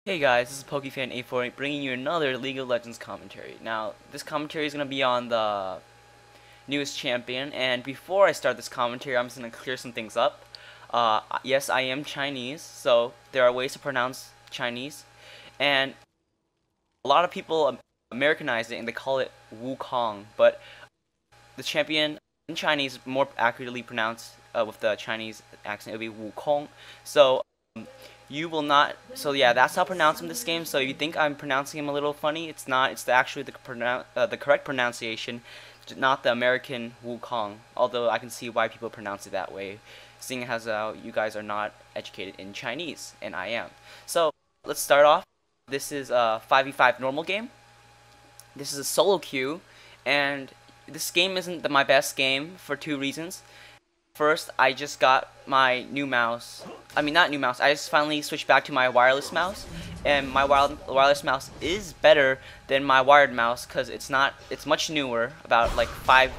Hey guys, this is PokeFan848 bringing you another League of Legends commentary. Now, this commentary is going to be on the newest champion, and before I start this commentary, I'm just going to clear some things up. Yes, I am Chinese, so there are ways to pronounce Chinese, and a lot of people Americanize it and they call it Wukong, but the champion in Chinese, more accurately pronounced with the Chinese accent, it would be Wukong. So, you will not. So yeah, that's how I pronounce him this game. So if you think I'm pronouncing him a little funny, it's not. It's actually the correct pronunciation, not the American Wukong. Although I can see why people pronounce it that way, seeing as you guys are not educated in Chinese, and I am. So let's start off. This is a 5v5 normal game. This is a solo queue, and this game isn't my best game for two reasons. First, I just got my new mouse. I mean, not new mouse. I just finally switched back to my wireless mouse, and my wireless mouse is better than my wired mouse because it's much newer, about like five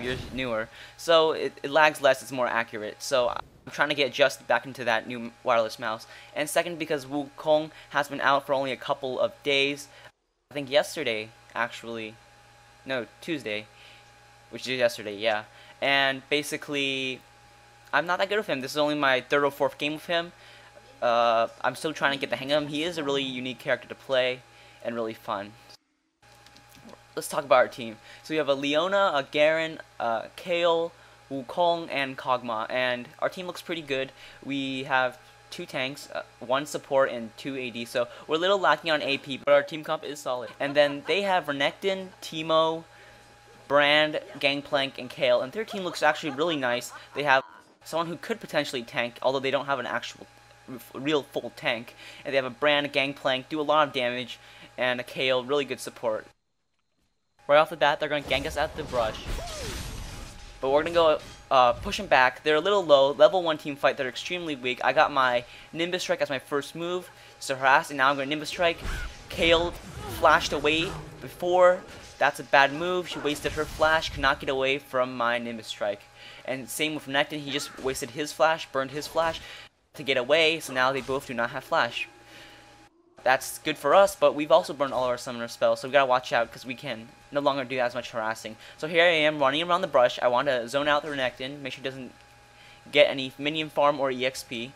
years newer. So it lags less. It's more accurate. So I'm trying to get adjusted back into that new wireless mouse. And second, because Wukong has been out for only a couple of days. I think yesterday, actually. No, Tuesday, which is yesterday. Yeah. And basically, I'm not that good with him. This is only my third or fourth game with him. I'm still trying to get the hang of him. He is a really unique character to play and really fun. Let's talk about our team. So we have a Leona, a Garen, Kale, Wukong, and Kog'Maw. And our team looks pretty good. We have two tanks, one support, and two AD. So we're a little lacking on AP, but our team comp is solid. And then they have Renekton, Teemo, Brand, Gangplank, and Kale, and their team looks actually really nice. They have someone who could potentially tank, although they don't have an actual, real full tank. And they have a Brand, a Gangplank, do a lot of damage, and a Kale, really good support. Right off the bat, they're going to gank us at the brush. But we're going to go push them back. They're a little low. Level 1 team fight, they're extremely weak. I got my Nimbus Strike as my first move to harass, and now I'm going to Nimbus Strike. Kale flashed away before. That's a bad move. She wasted her flash, could not get away from my Nimbus Strike. And same with Renekton, he just wasted his flash, burned his flash to get away, so now they both do not have flash. That's good for us, but we've also burned all our summoner spells, so we gotta watch out because we can no longer do as much harassing. So here I am running around the brush. I want to zone out the Renekton, make sure he doesn't get any minion farm or EXP.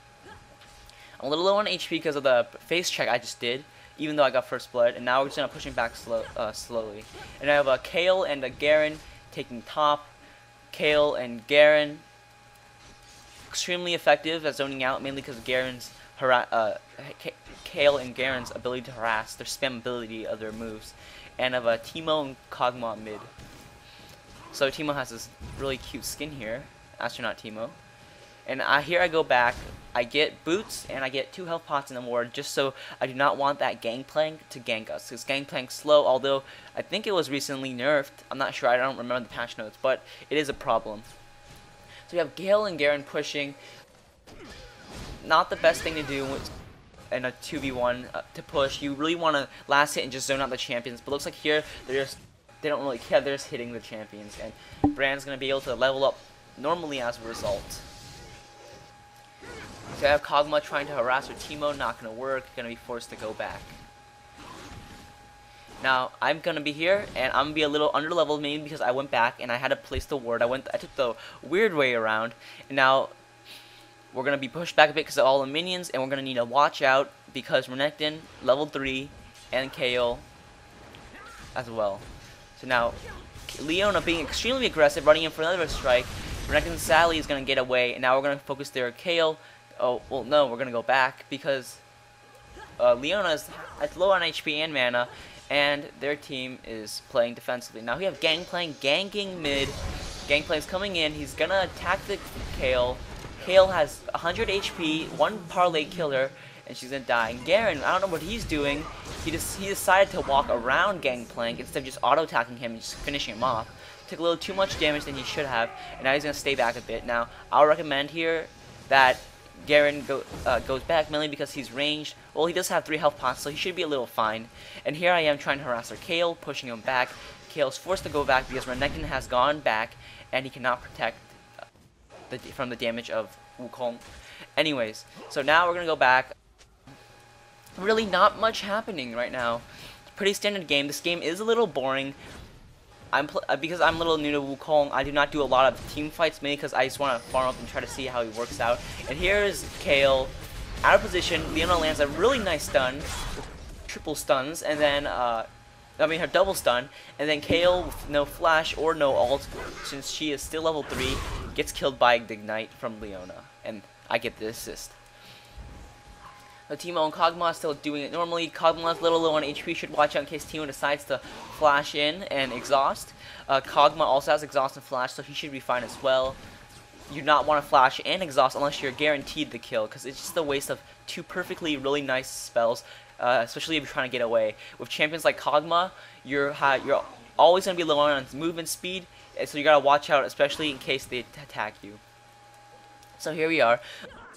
I'm a little low on HP because of the face check I just did, even though I got first blood, and now we're just gonna push him back slowly. And I have a Kale and a Garen taking top. Kale and Garen extremely effective at zoning out, mainly because Garen's Kale and Garen's ability to harass, their spam ability of their moves, and of a Teemo and Kog'Maw mid. So Teemo has this really cute skin here, astronaut Teemo. And here I go back, I get boots, and I get 2 health pots in the ward, just so I do not want that Gangplank to gank us. Because Gangplank's slow, although I think it was recently nerfed. I'm not sure, I don't remember the patch notes, but it is a problem. So we have Gale and Garen pushing. Not the best thing to do in a 2v1 to push. You really want to last hit and just zone out the champions, but looks like here they don't really care, they're just hitting the champions. And Brand's going to be able to level up normally as a result. So I have Kog'Maw trying to harass her Teemo, not going to work, going to be forced to go back. Now, I'm going to be here, and I'm going to be a little under-leveled maybe because I went back and I had to place the ward. I took the weird way around, and now we're going to be pushed back a bit because of all the minions, and we're going to need to watch out because Renekton, level 3, and Kale as well. So now, Leona being extremely aggressive, running in for another strike. Renekton sadly is going to get away, and now we're going to focus there. Kale. Oh, well, no, we're going to go back because Leona is low on HP and mana, and their team is playing defensively. Now we have Gangplank ganking mid. Gangplank's coming in. He's going to attack the Kale. Kale has 100 HP, 1 parlay killer, and she's going to die. And Garen, I don't know what he's doing. He decided to walk around Gangplank instead of just auto-attacking him and just finishing him off. Took a little too much damage than he should have, and now he's going to stay back a bit. Now, I'll recommend here that Garen goes back mainly because he's ranged. Well, he does have 3 health pots, so he should be a little fine. And here I am trying to harass our Kale, pushing him back. Kale's forced to go back because Renekton has gone back, and he cannot protect from the damage of Wukong. Anyways, so now we're going to go back. really not much happening right now. Pretty standard game. This game is a little boring. Because I'm a little new to Wukong, I do not do a lot of team fights, mainly because I just want to farm up and try to see how he works out. And here is Kale, out of position. Leona lands a really nice stun, triple stuns, and then her double stun, and then Kale with no flash or no ult, since she is still level 3, gets killed by Ignite from Leona, and I get the assist. The Teemo and Kog'Maw is still doing it normally. Kog'Maw's a little low on HP, should watch out in case Teemo decides to flash in and exhaust. Kog'Maw also has exhaust and flash, so he should be fine as well. You do not want to flash and exhaust unless you're guaranteed the kill, because it's just a waste of two perfectly really nice spells, especially if you're trying to get away. With champions like Kog'Maw, you're always going to be low on movement speed, so you got to watch out, especially in case they attack you. So here we are.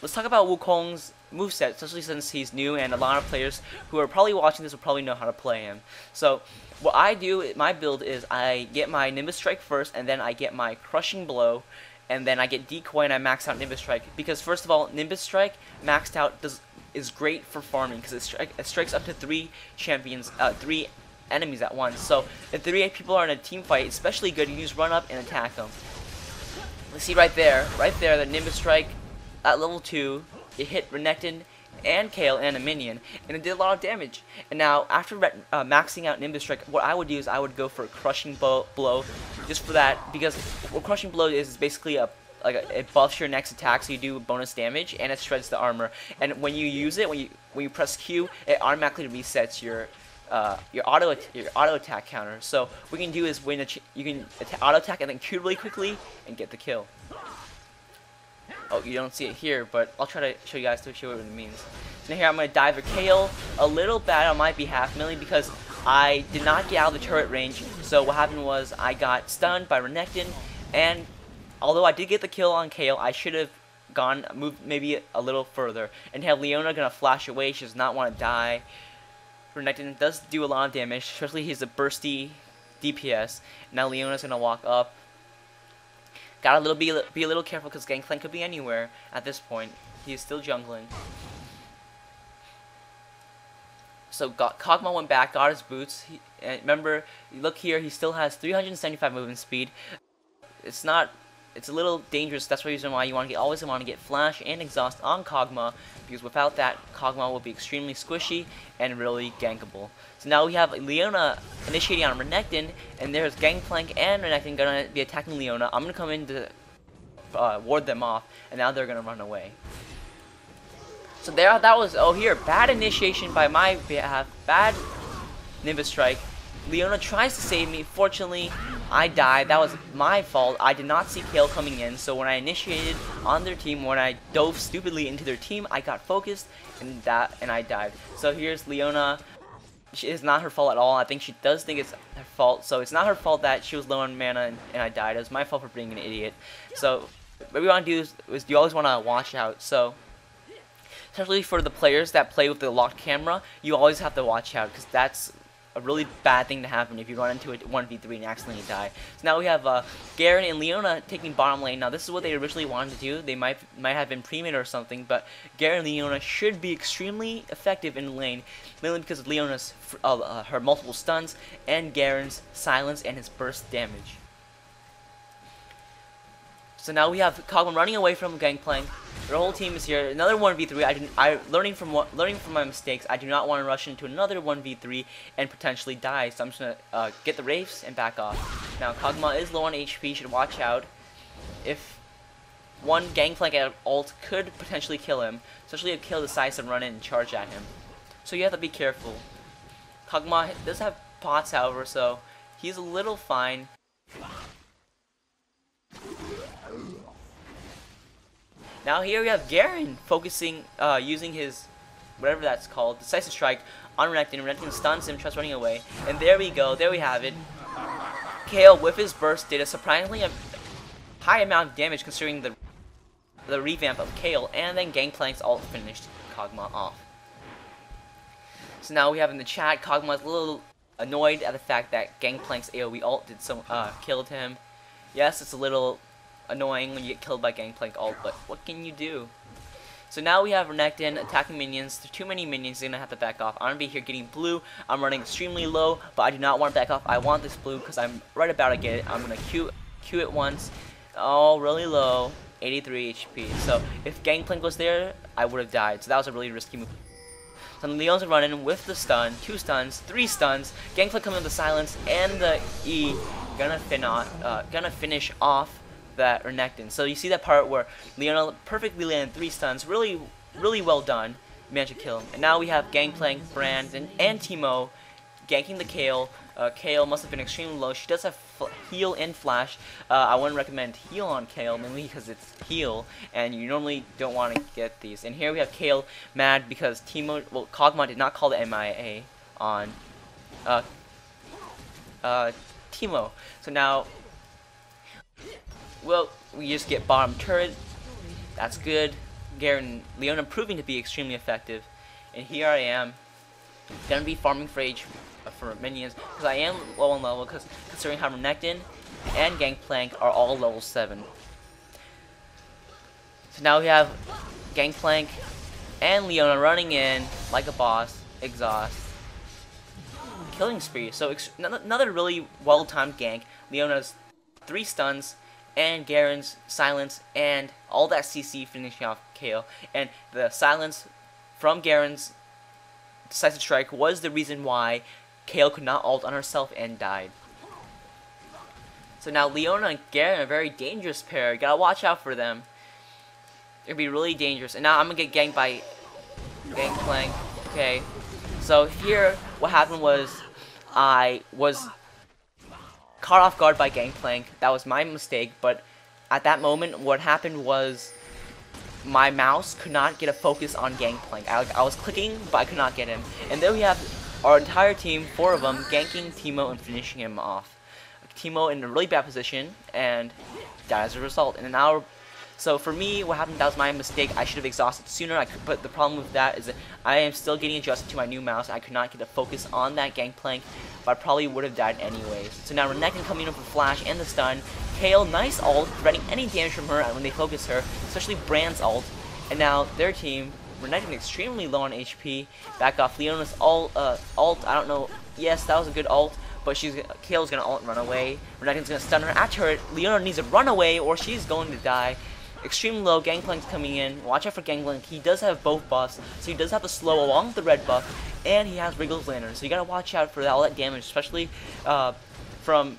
Let's talk about Wukong's moveset, especially since he's new and a lot of players who are probably watching this will probably know how to play him. So what I do, my build is I get my Nimbus Strike first, and then I get my Crushing Blow, and then I get Decoy and I max out Nimbus Strike. Because first of all, Nimbus Strike maxed out is great for farming because it strikes up to 3 champions, 3 enemies at once. So if 3 people are in a team fight, it's especially good. You just run up and attack them. Let's see right there, the Nimbus Strike at level 2, it hit Renekton and Kale and a minion, and it did a lot of damage. And now, after maxing out Nimbus Strike, what I would do is I would go for a Crushing Blow, just for that, because what Crushing Blow is basically it buffs your next attack, so you do bonus damage, and it shreds the armor. And when you use it, when you press Q, it automatically resets your auto attack counter. So what you can do is you can auto attack and then Q really quickly and get the kill. Oh, you don't see it here, but I'll try to show you guys to show what it means. So now here I'm going to dive for Kale, a little bad on my behalf, mainly because I did not get out of the turret range. So what happened was I got stunned by Renekton, and although I did get the kill on Kale, I should have moved maybe a little further and have Leona gonna flash away. She does not want to die. Renekton does do a lot of damage, especially he's a bursty DPS. Now Leona's gonna walk up. Gotta be a little careful because Gangplank could be anywhere at this point. He is still jungling. So Kog'Maw went back, got his boots. And remember, look here, he still has 375 movement speed. It's a little dangerous. That's the reason why you always want to get flash and exhaust on Kog'Maw, because without that, Kog'Maw will be extremely squishy and really gankable. So now we have Leona initiating on Renekton, and there's Gangplank and Renekton gonna be attacking Leona. I'm gonna come in to ward them off, and now they're gonna run away. So that was bad initiation by my behalf, bad Nimbus Strike. Leona tries to save me. Fortunately, I died. That was my fault. I did not see Kale coming in, so when I initiated on their team, when I dove stupidly into their team, I got focused, and I died. So here's Leona. It's not her fault at all. I think she does think it's her fault, so it's not her fault that she was low on mana and I died. It was my fault for being an idiot. So what we want to do is you always want to watch out. So especially for the players that play with the locked camera, you always have to watch out, because that's a really bad thing to happen if you run into a 1v3 and accidentally die. So now we have Garen and Leona taking bottom lane. Now this is what they originally wanted to do. They might have been pre-made or something, but Garen and Leona should be extremely effective in lane, mainly because of Leona's her multiple stuns and Garen's silence and his burst damage. So now we have Kog'Maw running away from Gangplank. Their whole team is here. Another 1v3. Learning from my mistakes, I do not want to rush into another 1v3 and potentially die. So I'm just gonna get the Wraiths and back off. Now Kog'Maw is low on HP. Should watch out. If one Gangplank at ult could potentially kill him, especially if Kale decides to run in and charge at him. So you have to be careful. Kog'Maw does have pots, however, so he's a little fine. Now here we have Garen focusing, using his, whatever that's called, Decisive Strike on Renekton. Renekton stuns him, tries running away. And there we go, there we have it. Kale, with his burst, did a surprisingly high amount of damage considering the revamp of Kale. And then Gangplank's ult finished Kog'Maw off. So now we have in the chat, Kog'Maw's a little annoyed at the fact that Gangplank's AoE ult killed him. Yes, it's a little annoying when you get killed by Gangplank ult, but what can you do? So now we have Renekton attacking minions. There's too many minions, he's gonna have to back off. I'm gonna be here getting blue. I'm running extremely low, but I do not want to back off. I want this blue because I'm right about to get it. I'm gonna Q it once. Oh, really low. 83 HP. So if Gangplank was there, I would have died. So that was a really risky move. So Leon's running with the stun, 2 stuns, 3 stuns. Gangplank coming with the silence and the E, gonna finish off that Renekton. So you see that part where Leona perfectly landed 3 stuns, really well done. Managed to kill him. And now we have Gangplank, Brand, and Teemo ganking the Kayle. Kayle must have been extremely low. She does have heal and flash. I wouldn't recommend heal on Kayle, mainly because it's heal, and you normally don't want to get these. And here we have Kayle mad because Kog'Maw did not call the MIA on Teemo. So now, well, we just get bottom turret. That's good. Garen and Leona proving to be extremely effective. And here I am, gonna be farming for minions because I am low on level, because considering how Renekton and Gangplank are all level 7. So now we have Gangplank and Leona running in like a boss, exhaust, killing spree. So another really well-timed gank. Leona's 3 stuns and Garen's silence and all that CC finishing off Kayle, and the silence from Garen's decisive strike was the reason why Kayle could not ult on herself and died. So now Leona and Garen are a very dangerous pair. You gotta watch out for them. It'll be really dangerous. And now I'm gonna get ganked by Gangplank. Okay. So here, what happened was I was caught off guard by Gangplank. That was my mistake. But at that moment, what happened was my mouse could not get a focus on Gangplank. I was clicking, but I could not get him. And then we have our entire team, 4 of them, ganking Teemo and finishing him off. Teemo in a really bad position and died as a result. And now, so for me, what happened, that was my mistake. I should have exhausted sooner. But the problem with that is that I am still getting adjusted to my new mouse. I could not get a focus on that Gangplank, but I probably would have died anyways. So now Renekton coming in with the flash and the stun. Kayle, nice ult, preventing any damage from her when they focus her, especially Brand's ult. And now their team, Renekton extremely low on HP. Back off Leona's ult. I don't know. Yes, that was a good ult, but Kayle's gonna ult and run away. Renekton's gonna stun her at turret. Leona needs to run away or she's going to die. Extremely low. Gangplank's coming in. Watch out for Gangplank. He does have both buffs, so he does have the slow along with the red buff, and he has Wriggle's Lantern. So you gotta watch out for all that damage, especially from.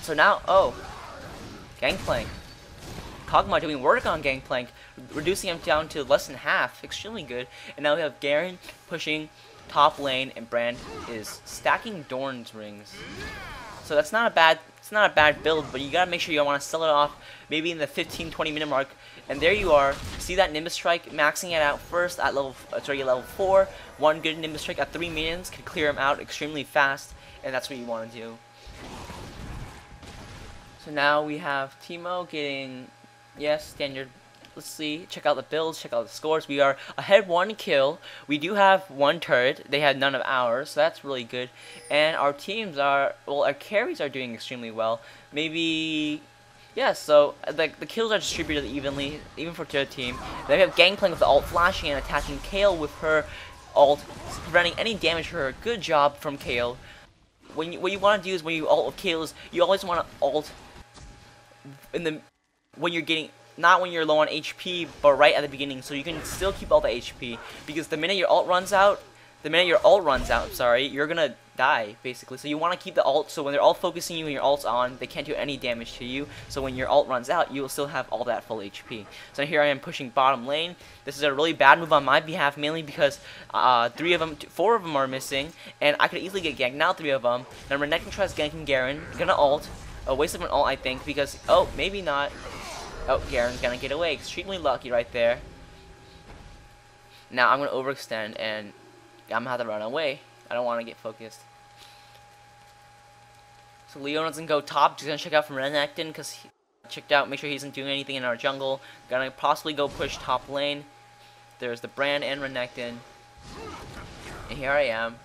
So now, Gangplank. Kog'Maw doing work on Gangplank, reducing him down to less than half. Extremely good. And now we have Garen pushing top lane, and Brand is stacking Dorn's rings. So that's not a bad build, but you gotta make sure you want to sell it off maybe in the 15-20 minute mark. And there you are. See that Nimbus Strike, maxing it out first at level 4. One good Nimbus Strike at 3 minions can clear him out extremely fast, and that's what you want to do. So now we have Teemo getting, yes, standard. Let's see, check out the builds, check out the scores. We are ahead 1 kill. We do have 1 turret. They had none of ours, so that's really good. And our teams are, well, our carries are doing extremely well. Maybe, yeah, so the kills are distributed evenly, even for the team. Then we have Gangplank with the ult flashing and attacking Kayle with her ult, preventing any damage for her. Good job from Kayle. What you want to do is when you ult with Kayle is you always want to ult when you're getting, not when you're low on HP, but right at the beginning, so you can still keep all the HP. Because the minute your ult runs out, you're gonna die basically. So you want to keep the ult, so when they're all focusing you and your ult's on, they can't do any damage to you. So when your ult runs out, you will still have all that full HP. So here I am pushing bottom lane. This is a really bad move on my behalf, mainly because 4 of them are missing, and I could easily get ganked. Now 3 of them. Now Renekton tries ganking Garen. Gonna ult. A waste of an ult, I think, because maybe not. Oh, Garen's gonna get away. Extremely lucky right there. Now I'm gonna overextend and I'm gonna have to run away. I don't want to get focused. So Leona's gonna go top. Just gonna check out from Renekton because he checked out. Make sure he isn't doing anything in our jungle. Gonna possibly go push top lane. There's the Brand and Renekton. And here I am.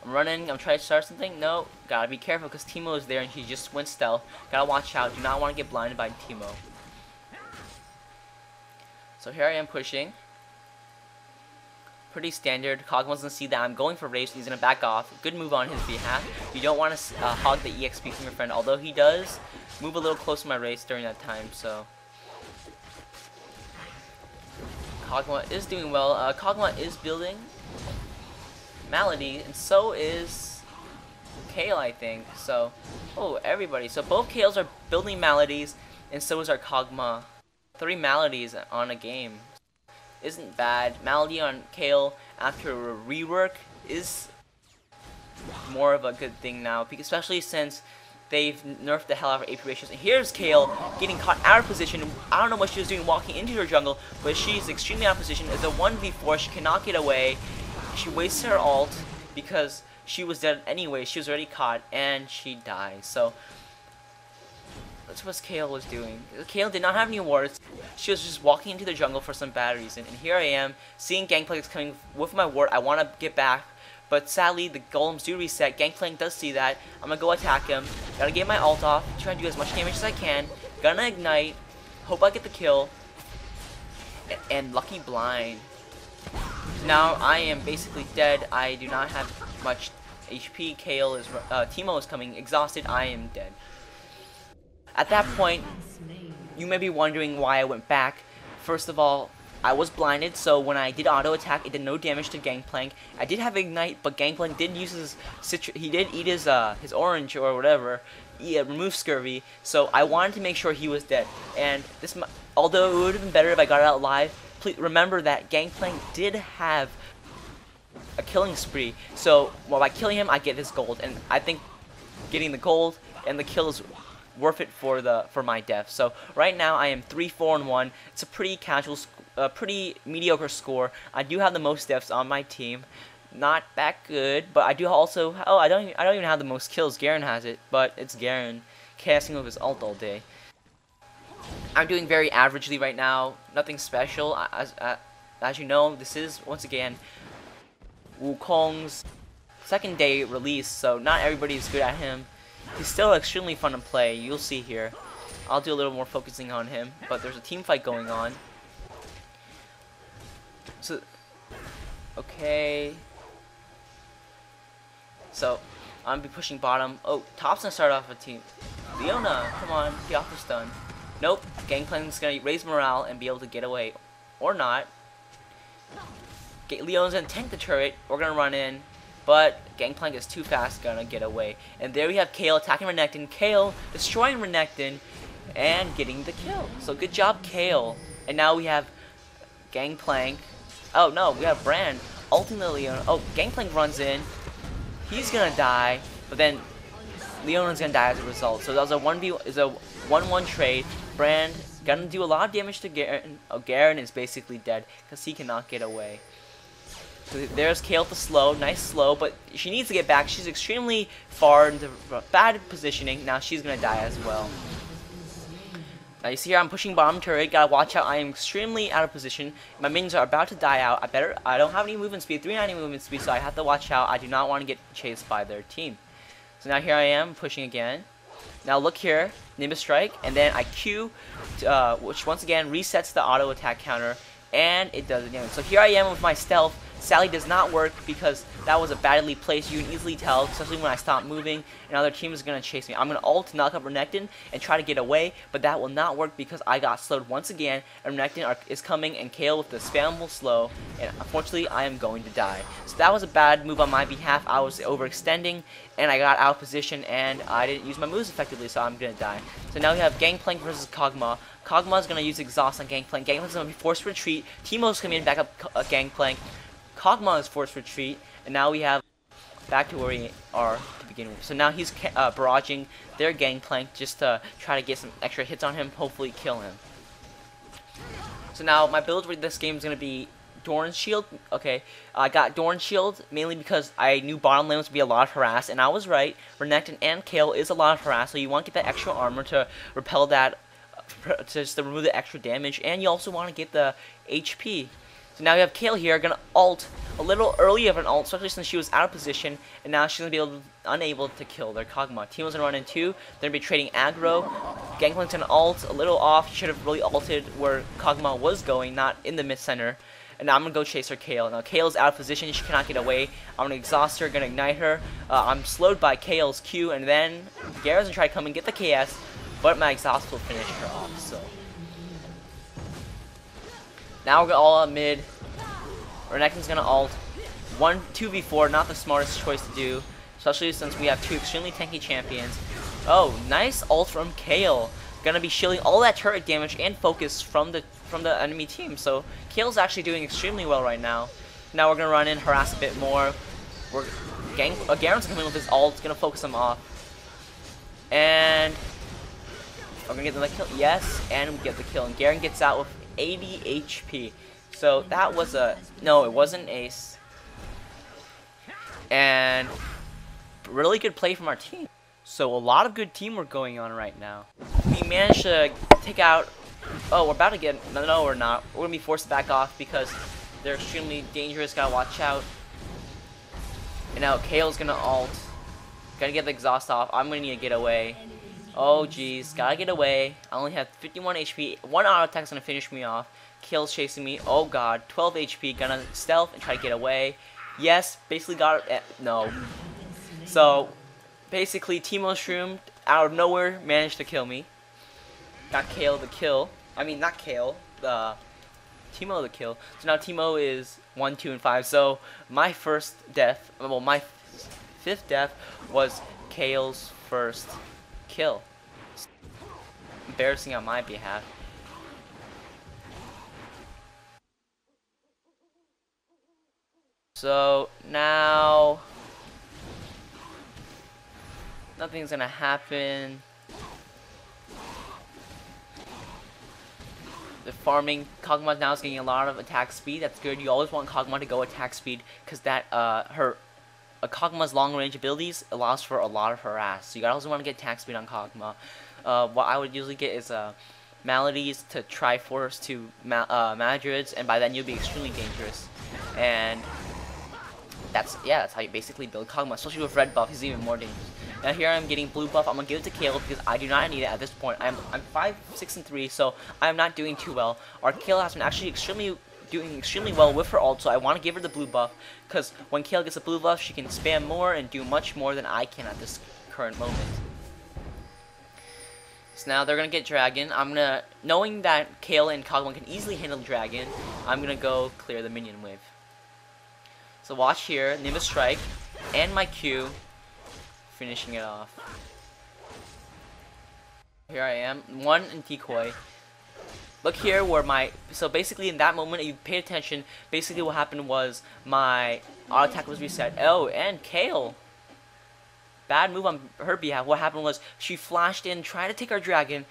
I'm running, I'm trying to start something. No, gotta be careful because Teemo is there and he just went stealth. Gotta watch out, do not want to get blinded by Teemo. So here I am pushing. Pretty standard. Kog'Maw's gonna see that I'm going for rage, so he's gonna back off. Good move on his behalf. You don't want to hog the EXP from your friend, although he does move a little close to my race during that time, so. Kog'Maw is doing well. Kog'Maw is building Malady, and so is Kale, I think. So, oh, everybody. So both Kales are building Maladies, and so is our Kog'Maw. 3 Maladies on a game isn't bad. Malady on Kale after a rework is more of a good thing now, especially since they've nerfed the hell out of AP ratios. And here's Kale getting caught out of position. I don't know what she was doing walking into her jungle, but she's extremely out of position. It's a 1v4. She cannot get away. She wastes her ult because she was dead anyway. She was already caught, and she dies. So that's what Kale was doing. Kale did not have any wards. She was just walking into the jungle for some bad reason. And here I am, seeing Gangplank's coming with my ward. I want to get back, but sadly the golems do reset. Gangplank does see that. I'm gonna go attack him. Gotta get my ult off. Try to do as much damage as I can. Gonna ignite. Hope I get the kill. And lucky blind. Now I am basically dead. I do not have much HP. Kale is Teemo is coming exhausted. I am dead. At that point, you may be wondering why I went back. First of all, I was blinded, so when I did auto attack, it did no damage to Gangplank. I did have ignite, but Gangplank did use his he did eat his orange or whatever, remove scurvy. So I wanted to make sure he was dead. And this, although it would have been better if I got it out live, please remember that Gangplank did have a killing spree. So while by killing him, I get his gold, and I think getting the gold and the kill is worth it for my death. So right now I am 3-4-1. It's a pretty casual, pretty mediocre score. I do have the most deaths on my team. Not that good, but I do also. Oh, I don't even have the most kills. Garen has it, but it's Garen casting with his ult all day. I'm doing very averagely right now. Nothing special. As you know, this is once again Wukong's second day release, so not everybody is good at him. He's still extremely fun to play. You'll see here. I'll do a little more focusing on him, but there's a team fight going on. So, okay. So, I'm gonna be pushing bottom. Oh, top's gonna start off a team. Leona, come on, get off the stun. Nope, Gangplank's gonna raise morale and be able to get away, or not. Leona's gonna tank the turret. We're gonna run in. But Gangplank is too fast, gonna get away. And there we have Kale attacking Renekton. Kale destroying Renekton and getting the kill. So good job, Kale. And now we have Gangplank. Oh no, we have Brand ulting the Leona. Oh, Gangplank runs in. He's gonna die, but then Leona's gonna die as a result. So that was a 1-1 trade. Brand gonna do a lot of damage to Garen. Oh, Garen is basically dead because he cannot get away. So there's Kale with the slow, nice slow, but she needs to get back. She's extremely far into bad positioning. Now she's gonna die as well. Now you see here I'm pushing bottom turret. Gotta watch out. I am extremely out of position. My minions are about to die out. I don't have any movement speed, 390 movement speed, so I have to watch out. I do not want to get chased by their team. So now here I am pushing again. Now look here, Nimbus Strike, and then I Q, which once again resets the auto attack counter, and it does it again. So here I am with my stealth. Sally does not work because that was a badly placed. You can easily tell, especially when I stop moving and other team is going to chase me. I'm going to ult, knock up Renekton, and try to get away, but that will not work because I got slowed once again, and Renekton is coming, and Kale with the spammable slow, and unfortunately I am going to die. So that was a bad move on my behalf. I was overextending, and I got out of position, and I didn't use my moves effectively, so I'm going to die. So now we have Gangplank versus Kog'Maw. Kog'Maw's going to use Exhaust on Gangplank. Gangplank's going to be forced to retreat. Teemo's coming in back up Gangplank. Kog'Maw is forced retreat, and now we have back to where we are to begin with. So now he's barraging their Gangplank just to try to get some extra hits on him, hopefully kill him. So now my build for this game is going to be Doran's Shield. Okay, I got Doran's Shield mainly because I knew bottom lane was going to be a lot of harass, and I was right. Renekton and Kale is a lot of harass, so you want to get that extra armor to repel that, just to remove the extra damage, and you also want to get the HP. So now you have Kale here, gonna ult a little early of an ult, especially since she was out of position, and now she's gonna be unable to kill their Kog'Maw. Teemo's gonna run in 2, they're gonna be trading aggro. Gangplank's gonna ult a little off. He should have really ulted where Kog'Maw was going, not in the mid center. And now I'm gonna go chase her Kale. Now Kale's out of position, she cannot get away. I'm gonna exhaust her, gonna ignite her. I'm slowed by Kale's Q, and then Gara's gonna try to come and get the KS, but my exhaust will finish her off. So now we're all up mid. Renekton's gonna ult. 2v4, not the smartest choice to do, especially since we have 2 extremely tanky champions. Oh, nice ult from Kale. Gonna be shielding all that turret damage and focus from the enemy team. So Kale's actually doing extremely well right now. Now we're gonna run in, harass a bit more. Garen's coming with his ult, it's gonna focus him off. And we're gonna get the kill. Yes, and we get the kill. And Garen gets out with 80 HP. So that was no, it wasn't ace. And really good play from our team. So a lot of good teamwork going on right now. We managed to take out, oh, we're about to get, no we're not. We're gonna be forced to back off because they're extremely dangerous, gotta watch out. And now Kale's gonna ult. Gotta get the exhaust off. I'm gonna need to get away. Oh geez, gotta get away. I only have 51 HP. One auto attack's gonna finish me off. Kale's chasing me. Oh god, 12 HP. Gonna stealth and try to get away. Yes, basically got it. No. So basically, Teemo Shroom out of nowhere managed to kill me. Got Kale the kill. I mean, not Kale. Teemo the kill. So now Teemo is 1, 2, and 5. So my first death, well, my 5th death was Kale's first kill. Embarrassing on my behalf. So now nothing's gonna happen. The farming Kog'Maw now is getting a lot of attack speed. That's good. You always want Kog'Maw to go attack speed because that a Kog'Maw's long range abilities allows for a lot of harass. So you also want to get attack speed on Kog'Maw. What I would usually get is Maladies to Triforce to Madrids, and by then you'll be extremely dangerous. And that's how you basically build Kog'Maw, especially with red buff. He's even more dangerous. Now here I'm getting blue buff. I'm gonna give it to Kale because I do not need it at this point. I'm 5, 6, and 3, so I'm not doing too well. Our Kale has been actually doing extremely well with her ult, so I want to give her the blue buff because when Kale gets a blue buff, she can spam more and do much more than I can at this current moment. So now they're gonna get Dragon. Knowing that Kale and Kog'Maw can easily handle Dragon, I'm gonna go clear the minion wave. So watch here, Nimbus Strike, and my Q, finishing it off. Here I am, 1 in Decoy. Look here where so basically in that moment, if you paid attention, basically what happened was my auto attack was reset. Oh, and Kale. Bad move on her behalf. What happened was she flashed in, tried to take our Dragon.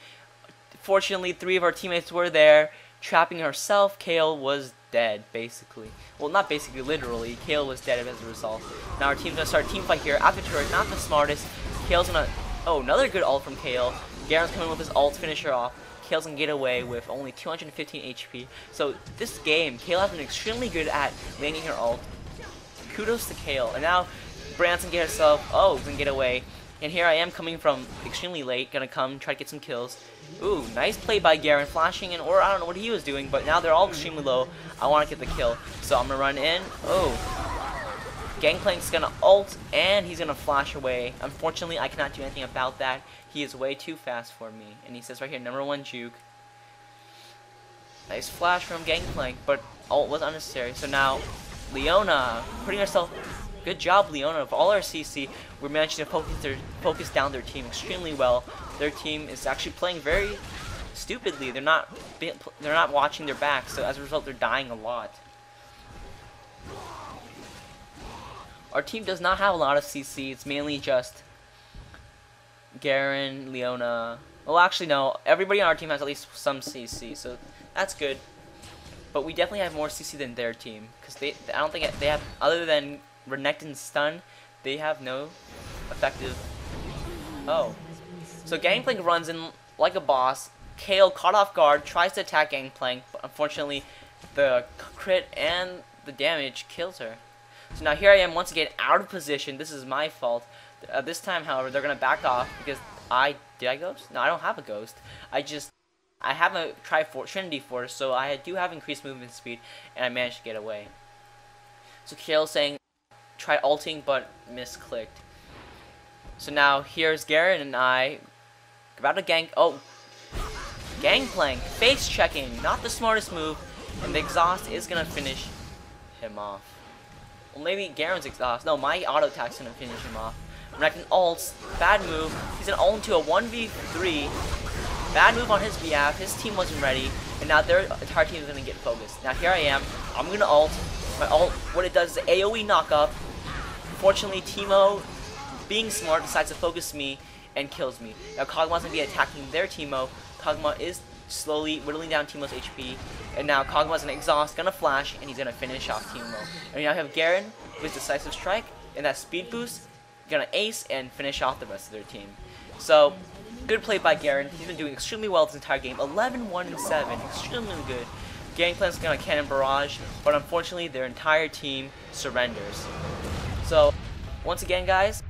Fortunately, 3 of our teammates were there, trapping herself. Kale was dead, basically. Well, not basically, literally. Kale was dead as a result. Now our team's gonna start a team fight here. After turret, not the smartest. Kale's gonna... Oh, another good ult from Kale. Garen's coming with his ult to finish her off. Kale's gonna get away with only 215 HP. So this game, Kale has been extremely good at landing her ult. Kudos to Kale. And now Brand's gonna get herself... Oh, gonna get away. And here I am coming from extremely late. Gonna come, try to get some kills. Ooh, nice play by Garen, flashing in, or I don't know what he was doing, but now they're all extremely low. I want to get the kill, so I'm gonna run in. Oh, Gangplank's gonna ult, and he's gonna flash away. Unfortunately, I cannot do anything about that. He is way too fast for me, and he says right here, #1 juke. Nice flash from Gangplank, but ult was unnecessary. So now, Leona putting herself. Good job, Leona. Of all our CC, we're managing to focus down their team extremely well. Their team is actually playing very stupidly. They're not watching their backs, so as a result, they're dying a lot. Our team does not have a lot of CC. It's mainly just Garen, Leona. Well, actually, no. Everybody on our team has at least some CC, so that's good. But we definitely have more CC than their team, because I don't think they have, other than Renekton's stun, they have no effective. Oh. So Gangplank runs in like a boss. Kale caught off guard, tries to attack Gangplank, but unfortunately the crit and the damage kills her. So now here I am once again out of position. This is my fault. This time, however, they're gonna back off because did I ghost? No, I don't have a ghost. I have a Trinity Force, so I do have increased movement speed, and I managed to get away. So Kale's saying, try ulting, but misclicked. So now here's Garen and I about to gank. Oh, gangplank, face checking, not the smartest move, and the exhaust is gonna finish him off. Well, maybe Garen's exhaust. No, my auto attack's gonna finish him off. When I can ult, bad move. He's gonna ult into a 1v3. Bad move on his behalf. His team wasn't ready, and now their entire team is gonna get focused. Now here I am. I'm gonna ult. My ult, what it does is AOE knockup. Fortunately, Teemo, being smart, decides to focus me and kills me. Now Kog'Maw's gonna be attacking their Teemo. Kog'Maw is slowly whittling down Teemo's HP, and now Kog'Maw's gonna exhaust, gonna flash, and he's gonna finish off Teemo. And now we have Garen with decisive strike and that speed boost, gonna ace and finish off the rest of their team. So good play by Garen. He's been doing extremely well this entire game. 11-1-7, extremely good. Gangplank's gonna cannon barrage, but unfortunately their entire team surrenders. So once again, guys,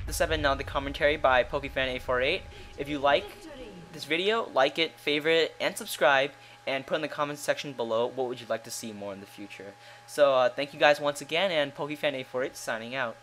this has been the commentary by PokeFan848. If you like this video, like it, favorite it, and subscribe, and put in the comments section below what would you like to see more in the future. So thank you guys once again, and PokeFan848 signing out.